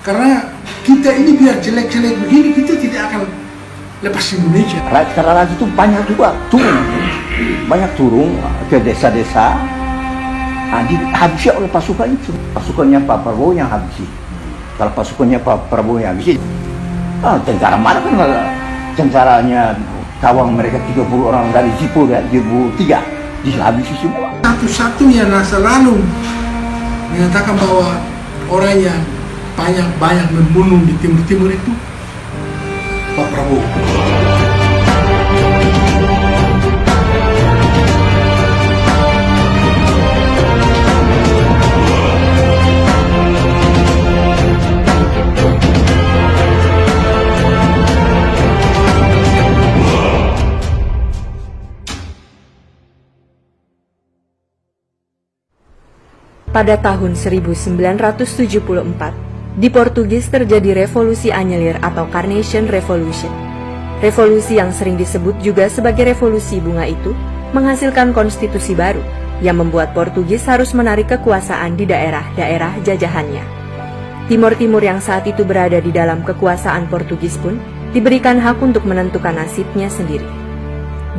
Karena kita ini biar jelek-jelek begini, kita tidak akan lepas Indonesia. Rakyat itu banyak juga banyak turun ke desa-desa, dihabisi oleh pasukan itu. Pasukannya Pak Prabowo yang habisi. Kalau pasukannya Pak Prabowo yang habisi, tentara mana kan tentaranya kawan mereka 30 orang dari Jipo dan Jipo 3 dihabisi semua. Satu-satunya masa lalu menyatakan bahwa orang yang banyak membunuh di Timur Timur itu Pak Prabowo. Pada tahun 1974, di Portugis terjadi revolusi Anyelir atau Carnation Revolution. Revolusi yang sering disebut juga sebagai revolusi bunga itu menghasilkan konstitusi baru yang membuat Portugis harus menarik kekuasaan di daerah-daerah jajahannya. Timor Timur yang saat itu berada di dalam kekuasaan Portugis pun diberikan hak untuk menentukan nasibnya sendiri.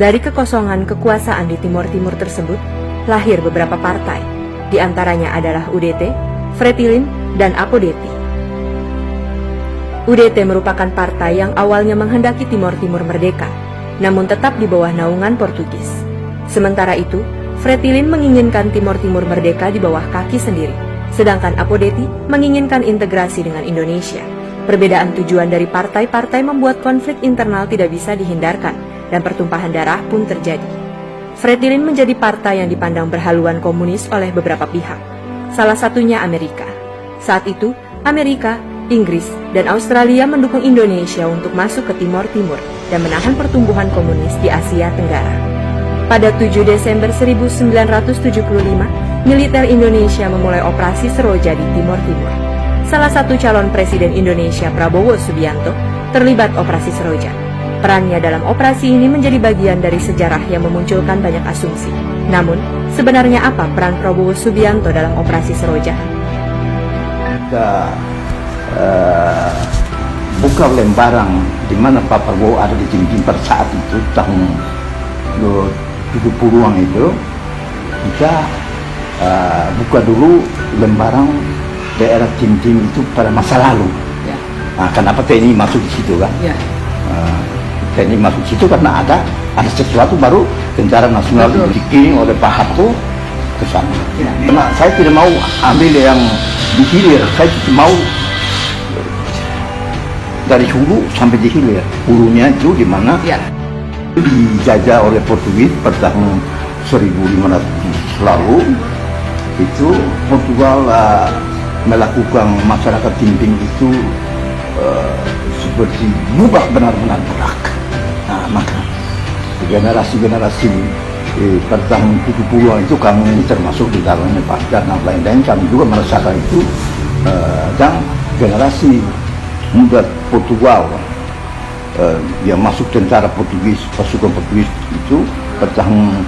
Dari kekosongan kekuasaan di Timor Timur tersebut, lahir beberapa partai. Di antaranya adalah UDT, Fretilin, dan Apodeti. UDT merupakan partai yang awalnya menghendaki Timor Timur merdeka, namun tetap di bawah naungan Portugis. Sementara itu, Fretilin menginginkan Timor Timur merdeka di bawah kaki sendiri, sedangkan Apodeti menginginkan integrasi dengan Indonesia. Perbedaan tujuan dari partai-partai membuat konflik internal tidak bisa dihindarkan, dan pertumpahan darah pun terjadi. Fretilin menjadi partai yang dipandang berhaluan komunis oleh beberapa pihak, salah satunya Amerika. Saat itu, Amerika, Inggris, dan Australia mendukung Indonesia untuk masuk ke Timor Timur dan menahan pertumbuhan komunis di Asia Tenggara. Pada 7 Desember 1975, militer Indonesia memulai operasi Seroja di Timor Timur. Salah satu calon presiden Indonesia, Prabowo Subianto, terlibat operasi Seroja. Perannya dalam operasi ini menjadi bagian dari sejarah yang memunculkan banyak asumsi. Namun, sebenarnya apa peran Prabowo Subianto dalam operasi Seroja? Kita buka lembaran di mana Pak Prabowo ada di Tim pada saat itu, tahun 70-an itu, kita buka dulu lembaran daerah Tim itu pada masa lalu. Ya. Nah, kenapa TNI masuk di situ kan? Ya. TNI masuk situ karena ada sesuatu baru tentara nasional dikirim oleh Pak Harto ke sana. Ya. Karena saya tidak mau ambil yang di hilir, saya mau dari hulu sampai di hilir. Hulunya itu di mana? Ya. Dijajah oleh Portugis pada tahun 1500 lalu. Itu Portugal melakukan masyarakat Timbing itu seperti berubah benar-benar berak. Nah, maka generasi-generasi pada tahun 70-an itu kami termasuk di dalamnya Pak dan lain-lain, kami juga merasakan itu, dan generasi muda Portugal yang masuk tentara Portugis, pasukan Portugis itu pada tahun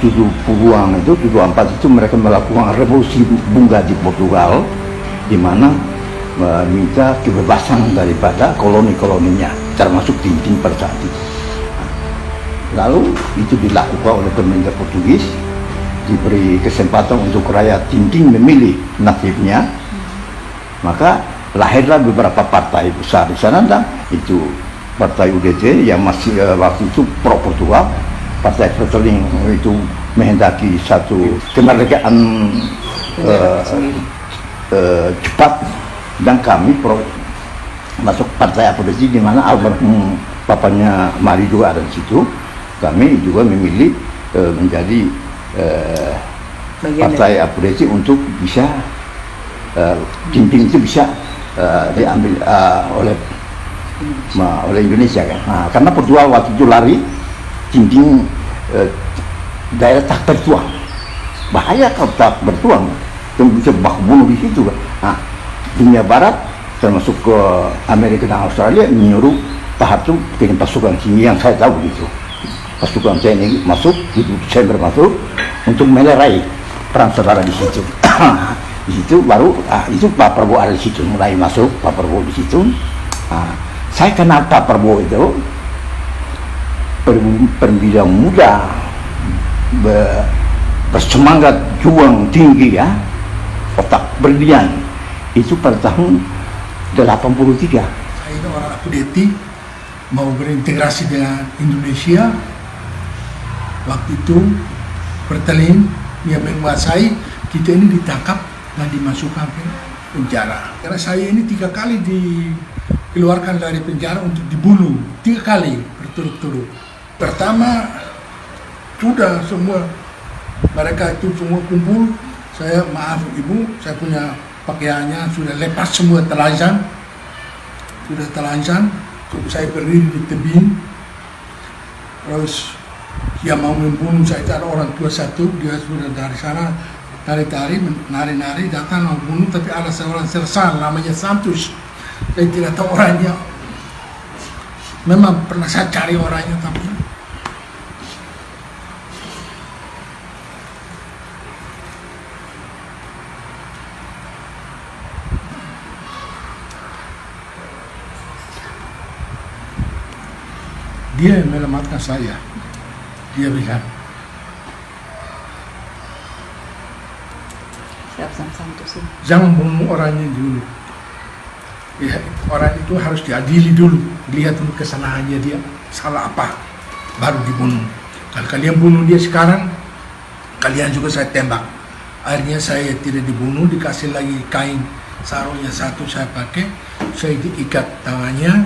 70-an itu, 74 itu mereka melakukan revolusi bunga di Portugal, di mana meminta kebebasan daripada koloni-koloninya, termasuk Tintin pada saat itu. Lalu itu dilakukan oleh pemerintah Portugis, diberi kesempatan untuk rakyat Tintin memilih nasibnya, maka lahirlah beberapa partai besar di sana, dan itu partai UDT yang masih waktu itu pro Portugal, partai Fretilin itu menghendaki satu kemerdekaan cepat, dan kami masuk partai Apodeti di mana almarhum papanya Mari juga ada di situ. Kami juga memilih menjadi partai Apodeti untuk bisa Timping itu bisa diambil oleh Indonesia kan. Nah, karena Portugal waktu itu lari, Timping daerah tak bertuang, bahaya kalau tak bertuang, bisa baku bunuh di situ kan. Nah, dunia barat termasuk ke Amerika dan Australia menyuruh Pak Harto dengan pasukan sini, yang saya tahu gitu, pasukan TNI masuk, itu Desember masuk untuk melerai perang saudara di situ. Di situ baru itu Pak Prabowo ada di situ, mulai masuk Pak Prabowo di situ. Saya kenal Pak Prabowo itu perwira muda, bersemangat, juang tinggi ya, otak berlian. Itu pada tahun 83. Saya ini orang Apudeti, mau berintegrasi dengan Indonesia. Waktu itu Fretilin yang menguasai, kita ini ditangkap dan dimasukkan ke penjara. Karena saya ini 3 kali dikeluarkan dari penjara untuk dibunuh, 3 kali berturut-turut. Pertama sudah semua mereka itu semua kumpul. Saya maaf ibu, saya punya pakaiannya sudah lepas semua, telanjang, sudah telanjang. Saya berdiri di tebing. Terus dia mau membunuh saya, ada orang tua satu, dia sudah dari sana tari-tari, nari-nari, datang mau bunuh, tapi ada seorang sersan namanya Santos. Saya tidak tahu orangnya. Memang pernah saya cari orangnya, tapi dia yang menyelamatkan saya. Dia bilang, jangan bunuh orangnya dulu. Ya, orang itu harus diadili dulu, lihat dulu kesalahannya dia, salah apa, baru dibunuh. Kalau kalian bunuh dia sekarang, kalian juga saya tembak. Akhirnya saya tidak dibunuh, dikasih lagi kain sarungnya satu saya pakai, saya diikat tangannya,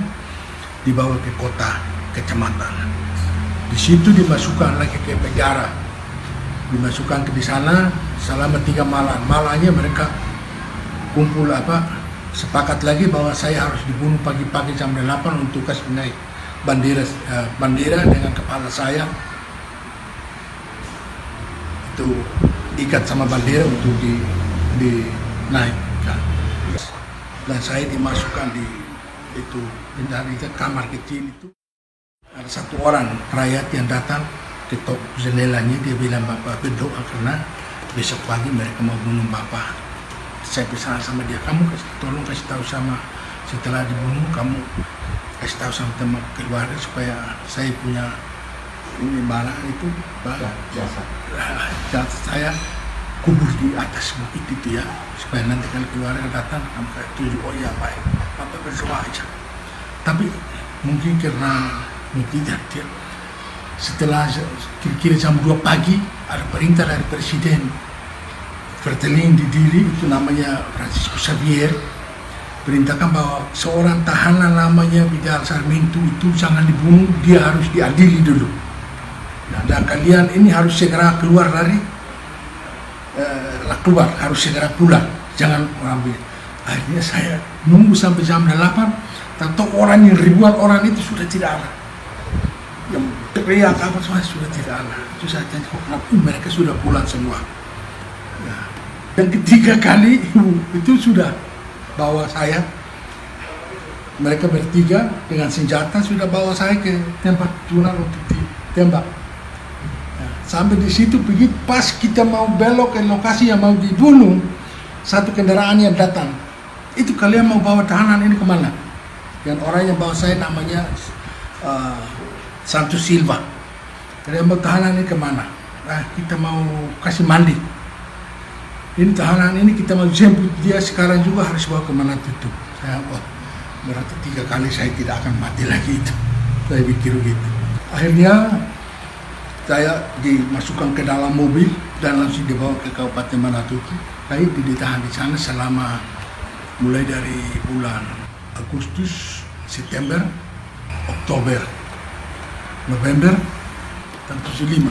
dibawa ke kota, kecamatan. Di situ dimasukkan lagi ke penjara, dimasukkan ke di sana selama 3 malam. Malamnya mereka kumpul sepakat lagi bahwa saya harus dibunuh pagi-pagi jam 8 untuk kasih naik bendera dengan kepala saya itu ikat sama bendera untuk dinaikkan. Dan saya dimasukkan di itu kamar kecil itu. Ada satu orang rakyat yang datang ketok jendelanya, dia bilang, Bapak berdoa karena besok pagi mereka mau bunuh Bapak. Saya pesan sama dia, kamu tolong kasih tahu sama, setelah dibunuh kamu kasih tahu sama teman keluarga supaya saya punya ini barang itu jasa saya kubur di atas bukit itu ya, supaya nanti kalau keluarga datang kamu kayak tujuh, oh ya baik, Bapak berdoa aja. Tapi mungkin karena tidak, setelah kira-kira jam 2 pagi ada perintah dari Presiden Fretilin di Dili, itu namanya Francisco Xavier, perintahkan bahwa seorang tahanan namanya Vidal Sarmiento itu jangan dibunuh, dia harus diadili dulu. Dan kalian ini harus segera keluar dari harus segera pulang, jangan ambil. Akhirnya saya nunggu sampai jam 8, tahu orang yang ribuan orang itu sudah tidak ada. Yang teriak apa semua sudah tidak ada. Itu saya tanya, kenapa mereka sudah pulang semua. Nah, yang ketiga kali itu sudah bawa saya, mereka bertiga dengan senjata sudah bawa saya ke tempat tunan untuk ditembak. Nah, sampai di situ begitu pas kita mau belok ke lokasi yang mau dibunuh, satu kendaraan yang datang. Itu kalian mau bawa tahanan ini kemana? Dan orang yang bawa saya namanya Santos Silva. Kalian mau tahanan ini kemana? Nah, kita mau kasih mandi. Ini tahanan ini kita mau jemput dia sekarang juga harus bawa kemana tutup. Saya berarti 3 kali saya tidak akan mati lagi itu. Saya pikir begitu. Akhirnya saya dimasukkan ke dalam mobil dan langsung dibawa ke Kabupaten Manatutu. Saya ditahan di sana selama mulai dari bulan Agustus, September, Oktober, November, dan 75.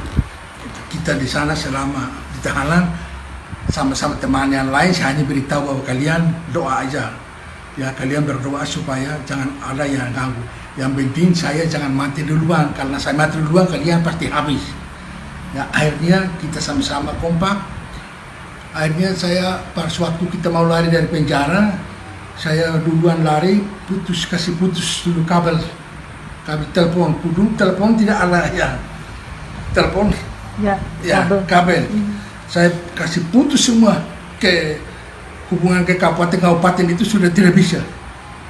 Kita di sana selama di tahanan sama-sama teman yang lain. Saya hanya beritahu bahwa kalian doa aja. Ya, kalian berdoa supaya jangan ada yang ganggu. Yang penting saya jangan mati duluan, karena saya mati duluan kalian pasti habis. Ya, akhirnya kita sama-sama kompak. Akhirnya saya pas waktu kita mau lari dari penjara, saya duluan lari, kasih putus dulu kabel telepon. Kudu telepon tidak ada ya. Telepon ya kabel. Saya kasih putus semua ke hubungan ke kabupaten itu sudah tidak bisa.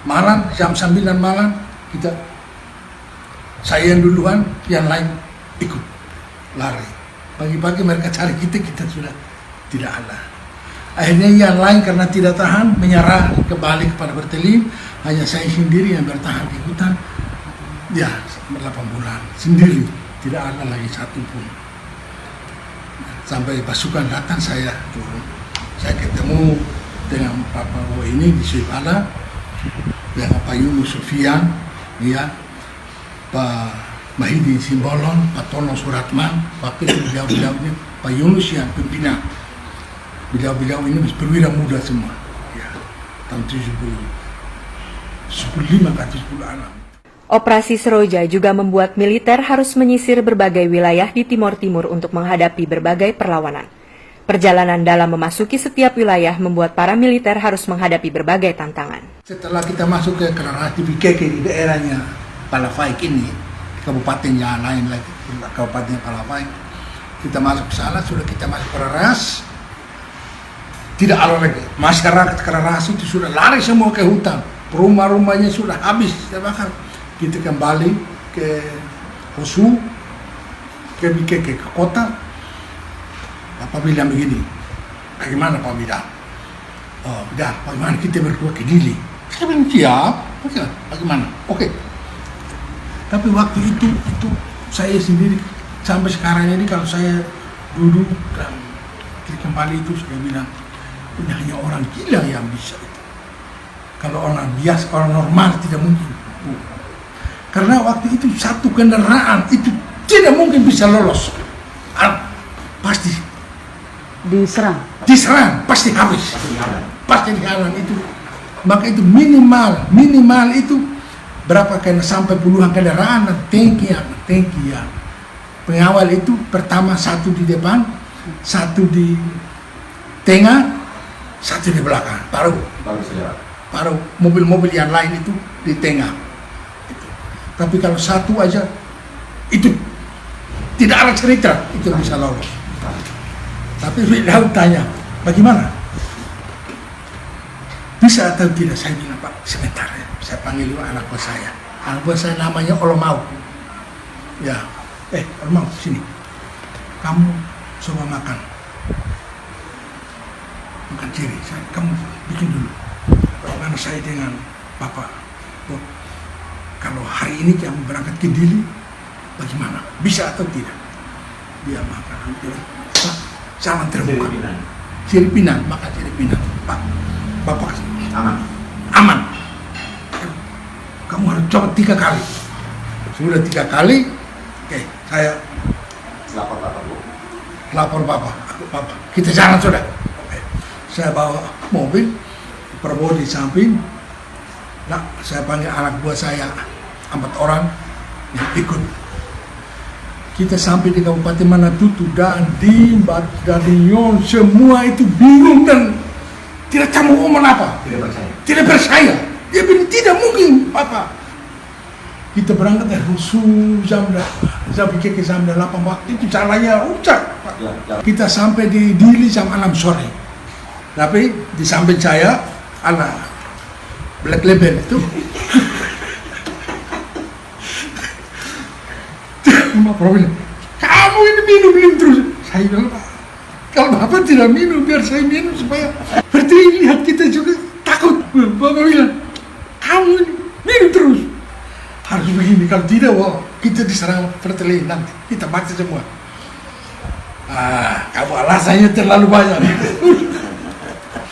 Malam jam 9 malam saya yang duluan, yang lain ikut lari. Pagi-pagi mereka cari kita sudah tidak ada. Akhirnya yang lain karena tidak tahan menyerah kembali kepada Fretilin, hanya saya sendiri yang bertahan di hutan. Ya, 8 bulan sendiri, tidak ada lagi satu pun. Sampai pasukan datang saya turun. Saya ketemu dengan Pak Prabowo ini di Suipala, dengan Pak Yunus Sufian, ya, Pak Mahidi Simbolon, Pak Tono Suratman, waktu itu beliau ini Pak Yunus yang pimpinan. Beliau ini perwira muda semua, ya, tahun 75 ke 76. Operasi Seroja juga membuat militer harus menyisir berbagai wilayah di Timor Timur untuk menghadapi berbagai perlawanan. Perjalanan dalam memasuki setiap wilayah membuat para militer harus menghadapi berbagai tantangan. Setelah kita masuk ke Kararas di Bikeke di daerahnya Palafaik ini, kabupaten yang lain lagi, kabupaten Palafaik, kita masuk ke sana, sudah kita masuk Kararas. Tidak ada lagi. Masyarakat Kararas itu sudah lari semua ke hutan. Rumah-rumahnya sudah habis terbakar. Kita kembali ke Hosu, ke Bikeke, ke kota. Bapak bilang begini, bagaimana Pak Bida? Oh, Bida, bagaimana kita berdua ke Dili? Saya bilang, siap. Bagaimana? Oke. Tapi waktu itu saya sendiri, sampai sekarang ini kalau saya duduk dan kembali itu, saya bilang, ini hanya orang gila yang bisa itu. Kalau orang biasa, orang normal tidak mungkin. Karena waktu itu satu kendaraan itu tidak mungkin bisa lolos. Pasti diserang, pasti habis. Pasti dihalang itu. Maka itu minimal itu berapa kena sampai puluhan kendaraan dan tangki ya. Pengawal itu pertama satu di depan, satu di tengah, satu di belakang, baru mobil-mobil yang lain itu di tengah. Tapi kalau satu aja itu tidak ada cerita itu bisa lolos. Tapi beliau tanya, bagaimana? Bisa atau tidak? Saya bilang, Pak, sebentar ya. Saya panggil dulu anak buah saya. Anak buah saya namanya Olomau. Ya, Olomau, sini. Kamu coba makan. Makan ciri. Kamu bikin dulu. Bagaimana saya dengan Bapak? Oh, kalau hari ini kamu berangkat ke Dili, bagaimana? Bisa atau tidak? Dia makan. Pak, jangan terbuka. Ciri Pinang, makan ciri Pinang. Pak, Bapak aman. Kamu harus coba 3 kali. Sudah 3 kali, oke, saya lapor Bapak. Kita jalan sudah. Oke. Saya bawa mobil, Prabowo di samping. Nah, saya panggil anak buah saya 4 orang yang ikut. Kita sampai di Kabupaten Manatutu dan di Badanion, semua itu bingung dan tidak tahu mau ngomong apa. Tidak percaya. Dia bilang tidak mungkin, Papa. Kita berangkat dari Rusuh jam 8 waktu itu jalannya ucap. Kita sampai di Dili jam 6 sore. Tapi di samping saya ada Black Label itu. Problem. Kamu ini minum terus. Saya bilang, kalau Bapak tidak minum, biar saya minum supaya Fretilin lihat kita juga takut. Bapak bilang, kamu ini minum terus. Harus begini, kalau tidak, wah, kita diserang Fretilin nanti. Kita mati semua. Kamu alasannya terlalu banyak.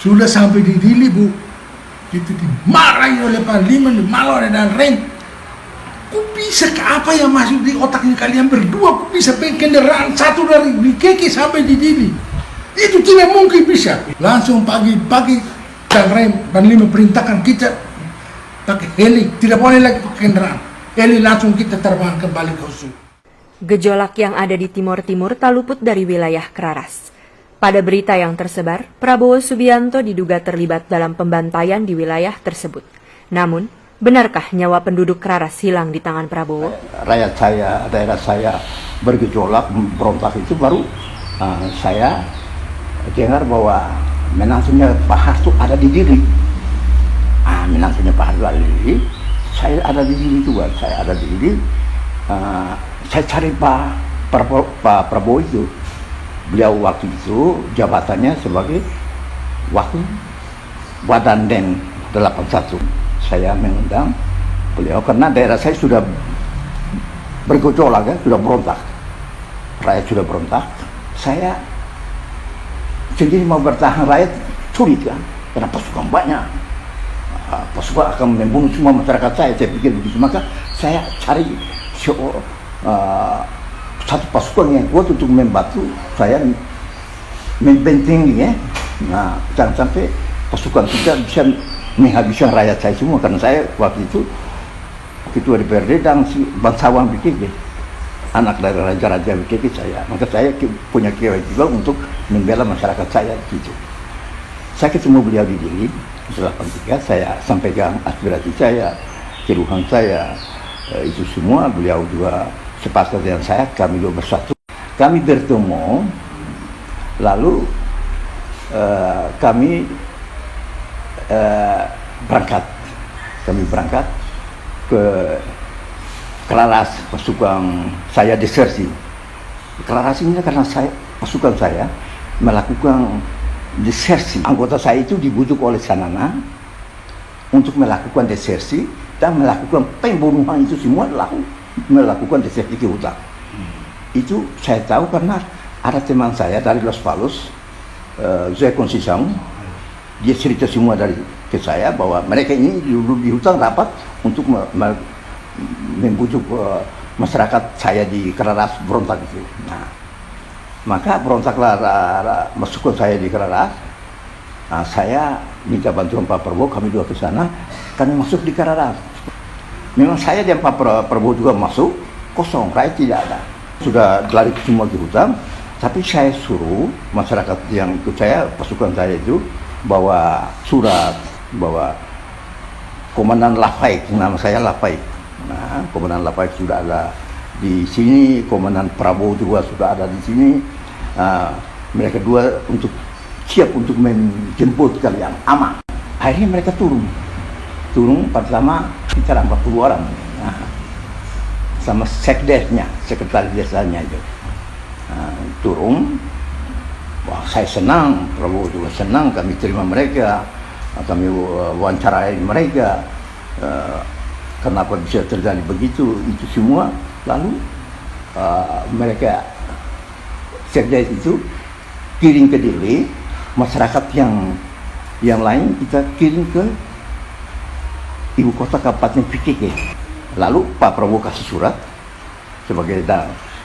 Sudah sampai di Dili, Bu. Itu dimarahi oleh Panglima, dimarahi dan Rem. Kok bisa ke apa yang masuk di otaknya kalian berdua? Kok bisa pakai kendaraan satu dari Bikeke sampai di Dili? Itu tidak mungkin bisa. Langsung pagi-pagi dan Rem Panglima perintahkan kita pakai heli. Tidak boleh lagi pakai kendaraan. Heli langsung kita terbang kembali ke Husu. Gejolak yang ada di Timor Timur tak luput dari wilayah Kararas. Pada berita yang tersebar, Prabowo Subianto diduga terlibat dalam pembantaian di wilayah tersebut. Namun, benarkah nyawa penduduk Kararas hilang di tangan Prabowo? Rakyat saya, daerah saya bergejolak, berontak itu baru saya dengar bahwa menantunya Pak Harto ada di diri. Menantunya Pak Harto ada di diri, saya ada di diri juga, saya ada di diri. Saya cari Pak Prabowo itu. Beliau waktu itu jabatannya sebagai waktu Badan Den 81. Saya mengundang beliau karena daerah saya sudah bergejolak, ya, sudah berontak. Rakyat sudah berontak. Saya sendiri mau bertahan, rakyat sulit kan, karena pasukan banyak. Pasukan akan membunuh semua masyarakat saya pikir begitu. Maka saya cari satu pasukan yang kuat untuk membantu saya membentengi, ya. Nah, jangan sampai pasukan kita bisa menghabiskan rakyat saya semua, karena saya waktu itu ketua DPRD dan si bangsawan BKK, anak dari raja-raja BKK saya. Maka saya punya kewajiban untuk membela masyarakat saya gitu. Saya ketemu beliau di Dili 83, saya sampaikan aspirasi saya, keluhan saya, itu semua. Beliau juga sepakat dengan saya, kami dua bersatu. Kami bertemu, lalu kami berangkat ke Kelaras, pasukan saya desersi. Kelaras ini karena pasukan saya melakukan desersi. Anggota saya itu dibujuk oleh Sanana untuk melakukan desersi dan melakukan pembunuhan, itu semua melakukan desersi ke hutan. Itu saya tahu karena ada teman saya dari Los Palos, Zoe Conceição, dia cerita semua ke saya bahwa mereka ini dulu di hutan rapat untuk membujuk masyarakat saya di Kelaras berontak itu. Nah, maka berontaklah masukkan saya di Kelaras. Nah, saya minta bantuan Pak Prabowo, kami dua ke sana, kami masuk di Kelaras. Memang saya dan Pak Prabowo juga masuk, kosong, rakyat tidak ada. Sudah lari semua ke hutan, tapi saya suruh masyarakat yang ikut saya, pasukan saya itu, bawa surat, bawa Komandan Lafaik, nama saya Lafaik. Nah, Komandan Lafaik sudah ada di sini, Komandan Prabowo juga sudah ada di sini. Mereka dua siap untuk menjemput kalian aman. Akhirnya mereka turun pertama sekitar 40 orang. Nah, sama sekdesnya, sekretaris desanya itu. Turun. Wah, saya senang, Prabowo juga senang, kami terima mereka, kami wawancarai mereka, kenapa bisa terjadi begitu, itu semua. Lalu mereka sekdes itu kirim ke Dili, masyarakat yang lain kita kirim ke ibu kota Kabupaten PKK. Lalu Pak Prabowo kasih surat sebagai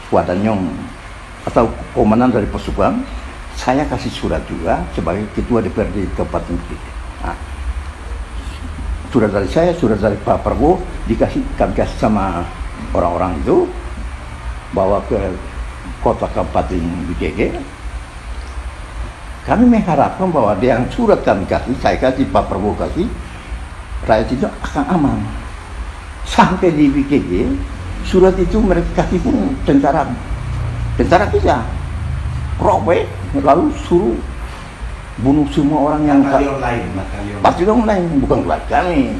Wadanyong atau komandan dari pasukan. Saya kasih surat juga sebagai ketua DPRD Kabupaten PKK. Nah, surat dari saya, surat dari Pak Prabowo kami kasih sama orang-orang itu, bawa ke kota Kabupaten PKK. Kami mengharapkan bahwa yang surat kami kasih, saya kasih, Pak Prabowo kasih, rakyat itu akan aman. Sampai di PKK, surat itu mereka kasih pun tentara kita robek, lalu suruh bunuh semua orang yang batalion lain, bukan kelas kami,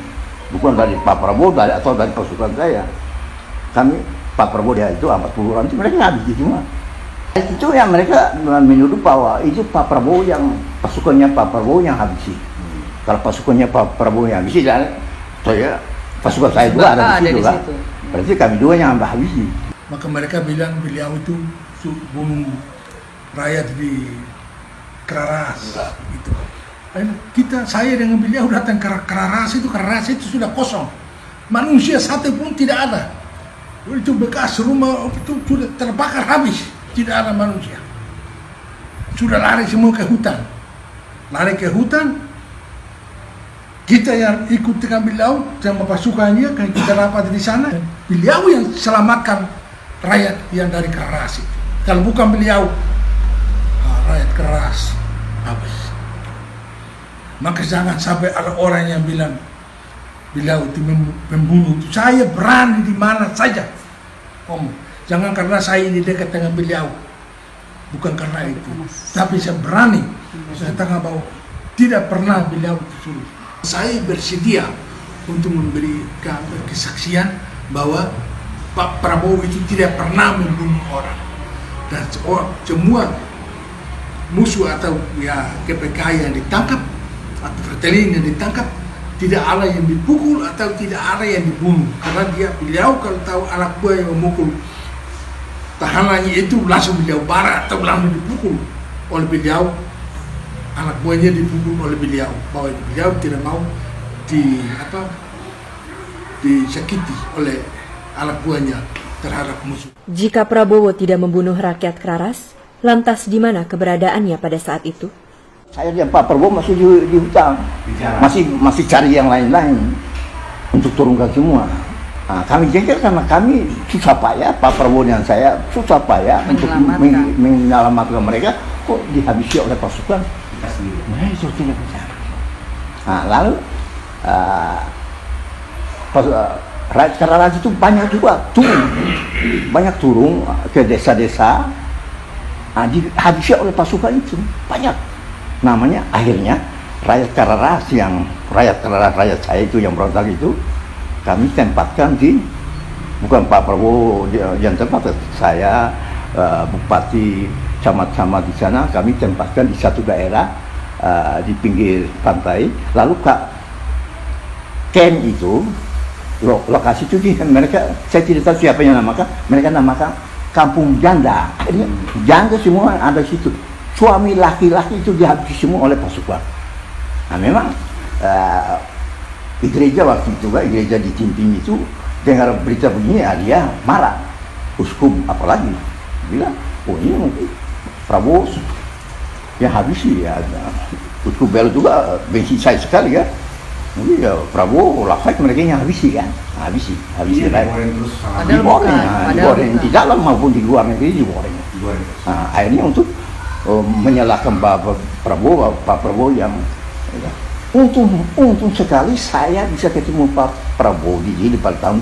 bukan dari Pak Prabowo atau dari pasukan saya. Kami Pak Prabowo dia itu 40 orang itu mereka habis semua. Itu yang mereka menuduh bahwa itu Pak Prabowo yang pasukannya Pak Prabowo yang habisi. Kalau pasukannya Pak Prabowo yang habisi, saya pasukan saya juga ada di situ lah. Berarti kami dua yang habisi. Maka mereka bilang beliau itu bunuh rakyat di Kelaras gitu. Saya dengan beliau datang ke Kelaras itu sudah kosong, manusia satu pun tidak ada. Itu bekas rumah itu sudah terbakar habis, tidak ada manusia. Sudah lari semua ke hutan, kita yang ikut dengan beliau sama pasukannya, kan kita rapat di sana. Beliau yang selamatkan rakyat yang dari Kelaras itu. Kalau bukan beliau, rakyat Kelaras habis. Maka jangan sampai ada orang yang bilang beliau itu membunuh. Saya berani di mana saja. Jangan karena saya ini dekat dengan beliau. bukan karena itu. Tapi saya berani, saya tanggapi bahwa tidak pernah beliau disuruh. Saya bersedia untuk memberikan kesaksian bahwa Pak Prabowo itu tidak pernah membunuh orang. Dan semua musuh atau ya KPK yang ditangkap atau Fretilin yang ditangkap, tidak ada yang dipukul atau tidak ada yang dibunuh, karena beliau kalau tahu anak buah yang memukul tahanannya itu langsung beliau barat atau langsung dipukul oleh beliau, anak buahnya dipukul oleh beliau, bahwa beliau tidak mau disakiti oleh anak buahnya terhadap musuh. Jika Prabowo tidak membunuh rakyat Kararas, lantas di mana keberadaannya pada saat itu? Saya lihat Pak Prabowo masih di hutan, masih cari yang lain-lain untuk turunkan semua. Nah, kami jengkel karena kami susah payah, Pak Prabowo dan saya susah payah untuk menyelamatkan mereka, kok dihabisi oleh pasukan. Nah, itu tidak bisa. Nah, lalu rakyat Kararas itu banyak juga turun ke desa-desa, dihabisi oleh pasukan itu banyak. Namanya akhirnya rakyat Kararas rakyat saya itu yang berontak itu kami tempatkan bukan Pak Prabowo yang tempat, saya bupati camat-camat di sana, kami tempatkan di satu daerah di pinggir pantai. Lalu camp itu lokasi itu mereka, saya tidak tahu siapa yang namakan, mereka namakan kampung janda. Akhirnya janda semua ada di situ. Suami laki-laki itu dihabisi semua oleh pasukan. Nah memang di gereja waktu itu, gereja di Cimping itu dengar berita begini, dia marah. Uskup apalagi bilang, oh ini mungkin Prabowo yang habisi ya. Uskup Belo juga benci saya sekali ya. Mungkin ya Prabowo lafaz mereka yang habisi kan, habisi digoreng di dalam maupun di luar negeri digoreng. Nah, akhirnya untuk menyalahkan Pak Prabowo yang untung sekali saya bisa ketemu Pak Prabowo di pada tahun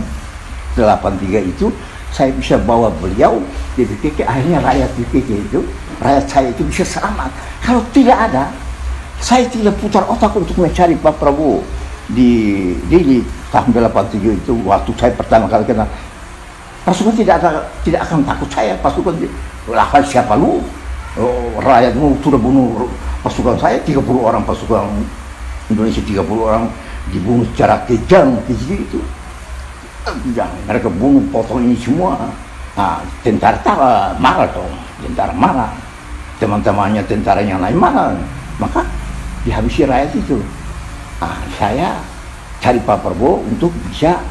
83 itu, saya bisa bawa beliau di BKK, akhirnya rakyat BKK itu, rakyat saya itu bisa selamat. Kalau tidak ada, saya tidak putar otak untuk mencari Pak Prabowo di tahun 83 itu, waktu saya pertama kali kenal pasukan tidak akan takut saya, pasukan lawan siapa lu? Rakyatmu sudah bunuh pasukan saya, 30 orang pasukan Indonesia, 30 orang dibunuh secara kejam itu. Mereka bunuh, potong ini semua. Nah, tentara marah dong, tentara marah, teman-temannya tentara yang lain marah, maka dihabisi rakyat itu. Nah, saya cari Pak Prabowo untuk bisa,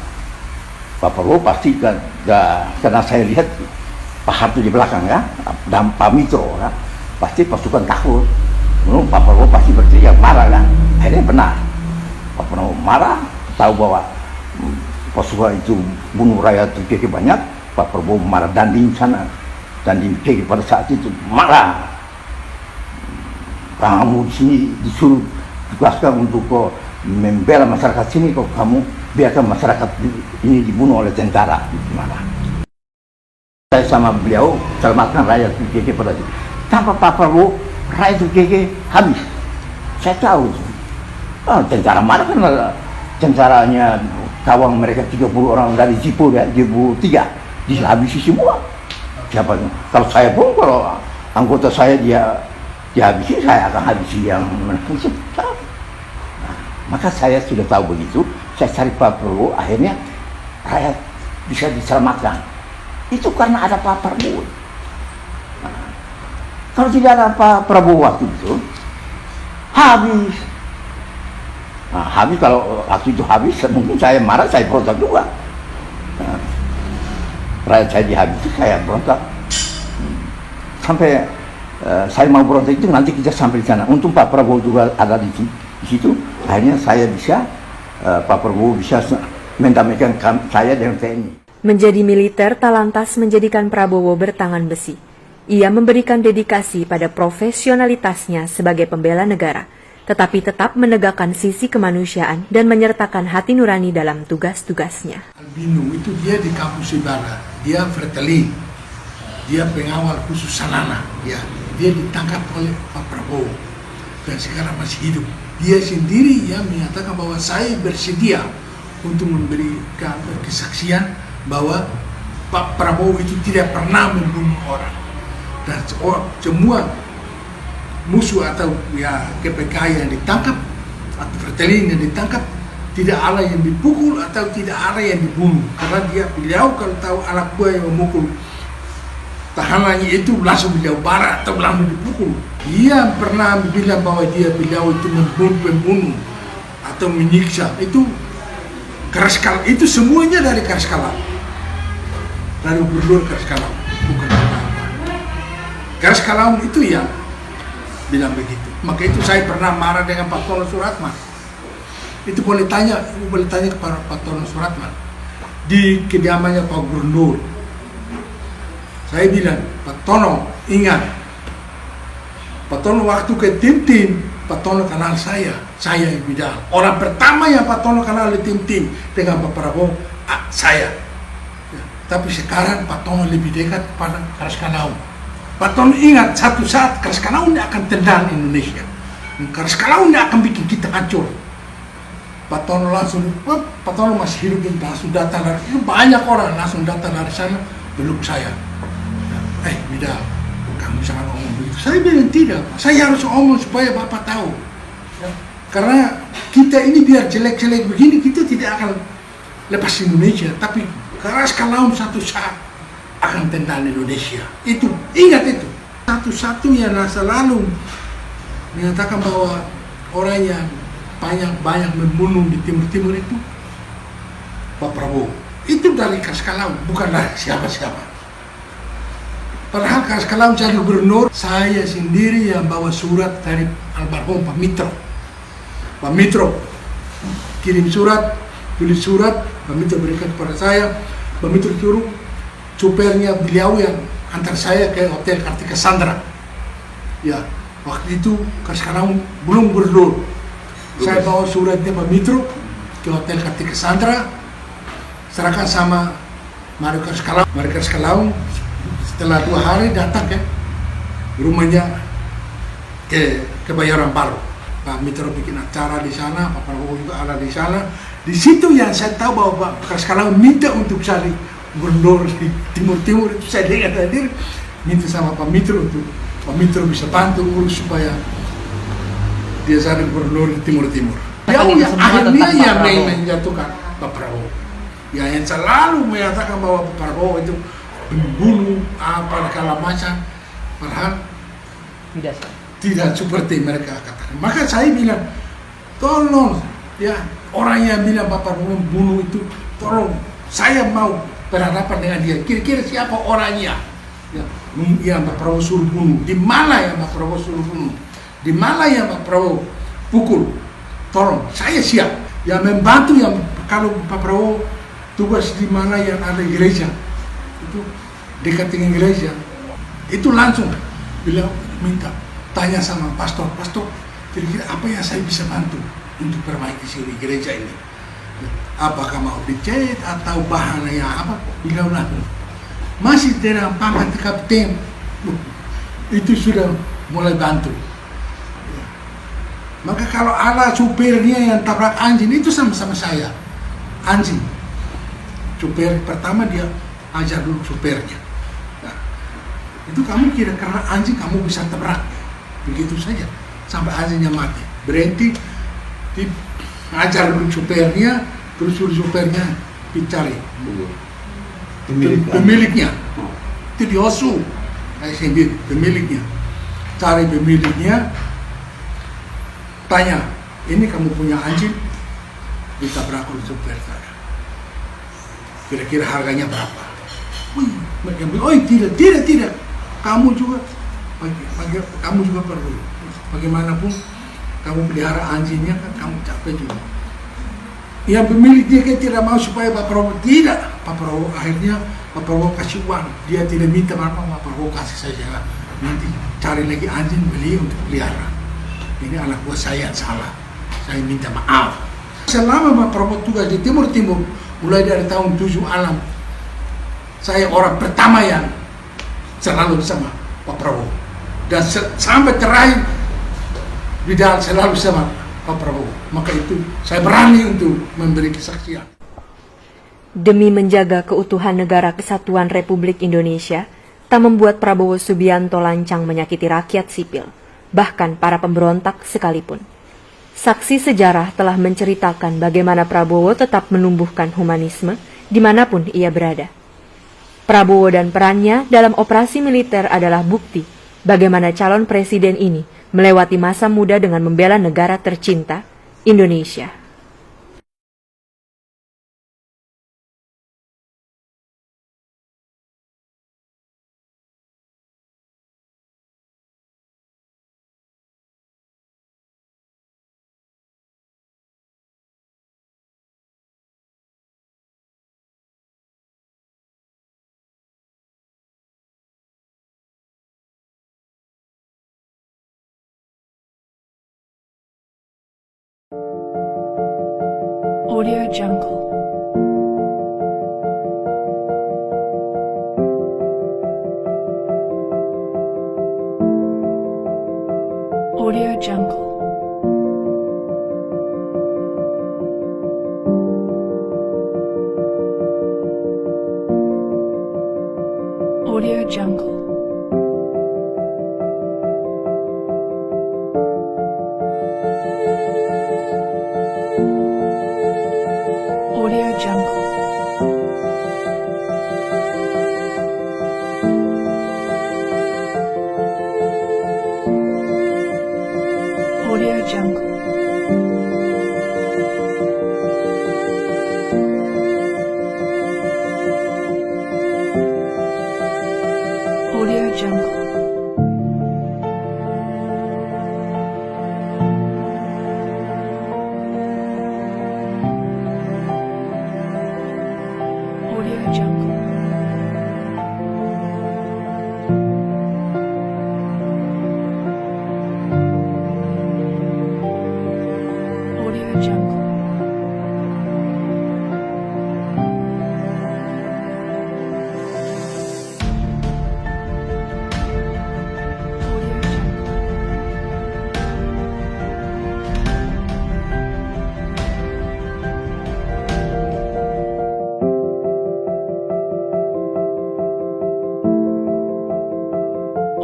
Pak Prabowo pasti karena saya lihat Pak Harto di belakang ya, dan Pak Mitro ya, pasti pasukan takut. Pak Prabowo pasti berteriak marah kan. Akhirnya benar, Pak Prabowo marah, tahu bahwa pasukan itu bunuh rakyat PKK banyak. Pak Prabowo marah, Dandim sana, Dandim PKK pada saat itu marah. Kamu di sini disuruh tugaskan untuk membela masyarakat sini, kok kamu biarkan masyarakat ini dibunuh oleh tentara, marah. Saya sama beliau selamatkan rakyat PKK pada itu. Tanpa Pak Prabowo, rakyat PKK habis. Saya tahu. Tentara marah kan, tentaranya kawan mereka 30 orang dari Jipo 3 dihabisi semua. Siapa? Kalau saya pun, kalau anggota saya dihabisi, saya akan habisi yang menangis. Maka saya sudah tahu begitu. Saya cari Pak Prabowo, akhirnya rakyat bisa diselamatkan. Itu karena ada Pak Prabowo. Kalau tidak ada Pak Prabowo waktu itu, habis. Habis, kalau waktu itu habis, mungkin saya marah, saya berontak juga. Rakyat saya dihabisi, saya berontak. Sampai saya mau berontak itu, nanti kita sampai di sana. Untung Pak Prabowo juga ada di situ. Akhirnya saya bisa, Pak Prabowo bisa mendamaikan saya dengan TNI. Menjadi militer tak lantas menjadikan Prabowo bertangan besi. Ia memberikan dedikasi pada profesionalitasnya sebagai pembela negara, tetapi tetap menegakkan sisi kemanusiaan dan menyertakan hati nurani dalam tugas-tugasnya. Albino itu dia di kampus Ibarat, dia Fretilin. dia pengawal khusus Sanana, ya. Dia ditangkap oleh Pak Prabowo dan sekarang masih hidup. Dia sendiri yang menyatakan bahwa saya bersedia untuk memberikan kesaksian bahwa Pak Prabowo itu tidak pernah membunuh orang, dan semua musuh atau ya KPK yang ditangkap atau Fretilin yang ditangkap tidak ada yang dipukul atau tidak ada yang dibunuh, karena beliau kalau tahu anak buah yang memukul tahanannya itu langsung beliau barat atau langsung dipukul. Dia pernah bilang bahwa beliau itu membunuh atau menyiksa, itu keras kalam, itu semuanya dari keras kalam, dari gubernur keras kalam, bukan apa-apa. Keras kalam itu yang bilang begitu. Maka itu saya pernah marah dengan Pak Tono Suratman. Itu boleh tanya kepada Pak Tono Suratman di kediamannya Pak Gubernur. Saya bilang, Pak Tono, ingat, Pak Tono waktu ke tim-tim, Pak Tono kenal saya yang bidal. Orang pertama yang Pak Tono kenal di tim-tim dengan Pak Prabowo, saya. Ya, tapi sekarang Pak Tono lebih dekat pada Keras Kalau. Pak Tono ingat, satu saat Keras Kalau ini akan tendang Indonesia. Keras Kalau ini akan bikin kita hancur. Pak Tono langsung, Pak Tono masih hidup, langsung datang dari, itu banyak orang langsung datang dari sana, peluk saya. Bidal, kamu jangan ngomong begitu. Saya bilang tidak, saya harus ngomong supaya Bapak tahu. Ya. Karena kita ini biar jelek-jelek begini, kita tidak akan lepas Indonesia. Tapi Keras Kalau satu saat akan tendang Indonesia. Itu, ingat itu. Satu-satunya masa lalu menyatakan bahwa orang yang banyak membunuh di Timur-Timur itu Pak Prabowo. Itu dari Keras Kalau, bukan dari siapa-siapa. Padahal kalau jadi gubernur, saya sendiri yang bawa surat dari almarhum Pak Mitro. Pak Mitro kirim surat, tulis surat, Pak Mitro berikan kepada saya. Pak Mitro suruh supirnya beliau yang antar saya ke Hotel Kartika Sandra. Ya, waktu itu sekarang belum gubernur. Saya bawa suratnya Pak Mitro ke Hotel Kartika Sandra, serahkan sama Mario Kaskalau. Setelah 2 hari datang ke rumahnya ke Kebayoran Baru. Pak Mitro bikin acara di sana, Pak Prabowo juga ada di sana. Di situ yang saya tahu bahwa Pak Kaskalau minta untuk cari gubernur di Timur-Timur, itu saya dengar hadir, minta sama Pak Mitro untuk Pak Mitro bisa bantu urus supaya dia cari gubernur di Timur-Timur. Dia akhirnya yang menjatuhkan Pak Prabowo. Ya, yang selalu menyatakan bahwa Pak Prabowo itu membunuh apa segala macam, padahal tidak seperti mereka katakan. Maka saya bilang, tolong ya, orang yang bilang Pak Prabowo membunuh itu, tolong saya mau berhadapan dengan dia. Kira-kira siapa orangnya? Ya, yang Pak Prabowo suruh bunuh. Di mana yang Pak Prabowo suruh bunuh? Di mana yang Pak Prabowo pukul? Tolong, saya siap. Yang membantu yang kalau Pak Prabowo tugas di mana yang ada gereja, itu dekat dengan gereja, itu langsung beliau minta tanya sama pastor, kira-kira apa yang saya bisa bantu untuk perbaiki sini gereja ini, apakah mau dicat atau bahan yang apa, beliau langsung masih dengan pangkat kapten itu sudah mulai bantu. Maka kalau ada supirnya yang tabrak anjing, itu sama-sama saya anjing. Supir pertama dia ajar dulu supirnya. Nah, itu kamu kira karena anjing kamu bisa tabrak, begitu saja sampai anjingnya mati. Berhenti, ajar dulu supirnya, terus suruh supirnya dicari pemiliknya. Itu diosu, saya sendiri pemiliknya. Cari pemiliknya, tanya, ini kamu punya anjing ditabrak oleh supir saya. Kira-kira harganya berapa? Wih, mereka bilang, oh tidak. Kamu juga perlu. Bagaimanapun kamu pelihara anjingnya kan kamu capek juga. Yang pemilik dia kan tidak mau supaya Pak Prabowo tidak. Pak Prabowo akhirnya Pak Prabowo kasih uang. Dia tidak minta apa, Pak Prabowo kasih saja. Nanti cari lagi anjing beli untuk pelihara. Ini anak buah saya yang salah. Saya minta maaf. Selama Pak Prabowo tugas di Timur-Timur, mulai dari tahun 76, saya orang pertama yang selalu sama Pak Prabowo. Dan sampai terakhir Bidal selalu sama Pak Prabowo. Maka itu saya berani untuk memberi kesaksian. Demi menjaga keutuhan negara kesatuan Republik Indonesia, tak membuat Prabowo Subianto lancang menyakiti rakyat sipil, bahkan para pemberontak sekalipun. Saksi sejarah telah menceritakan bagaimana Prabowo tetap menumbuhkan humanisme dimanapun ia berada. Prabowo dan perannya dalam operasi militer adalah bukti bagaimana calon presiden ini melewati masa muda dengan membela negara tercinta, Indonesia. Audio Jungle. Audio Jungle. Audio Jungle. Audio Jungle. Audio Jungle. Audio Jungle. Audio Jungle. Audio Jungle.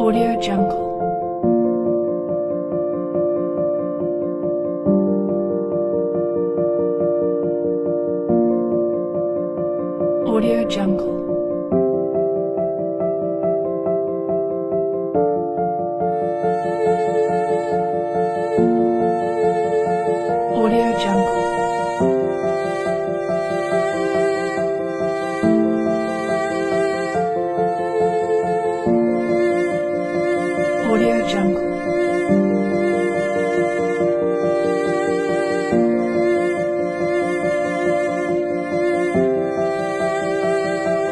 Audio Jungle. Audio Jungle. Audio Jungle. Audio Jungle. Audio Jungle.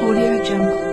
Audio Jungle.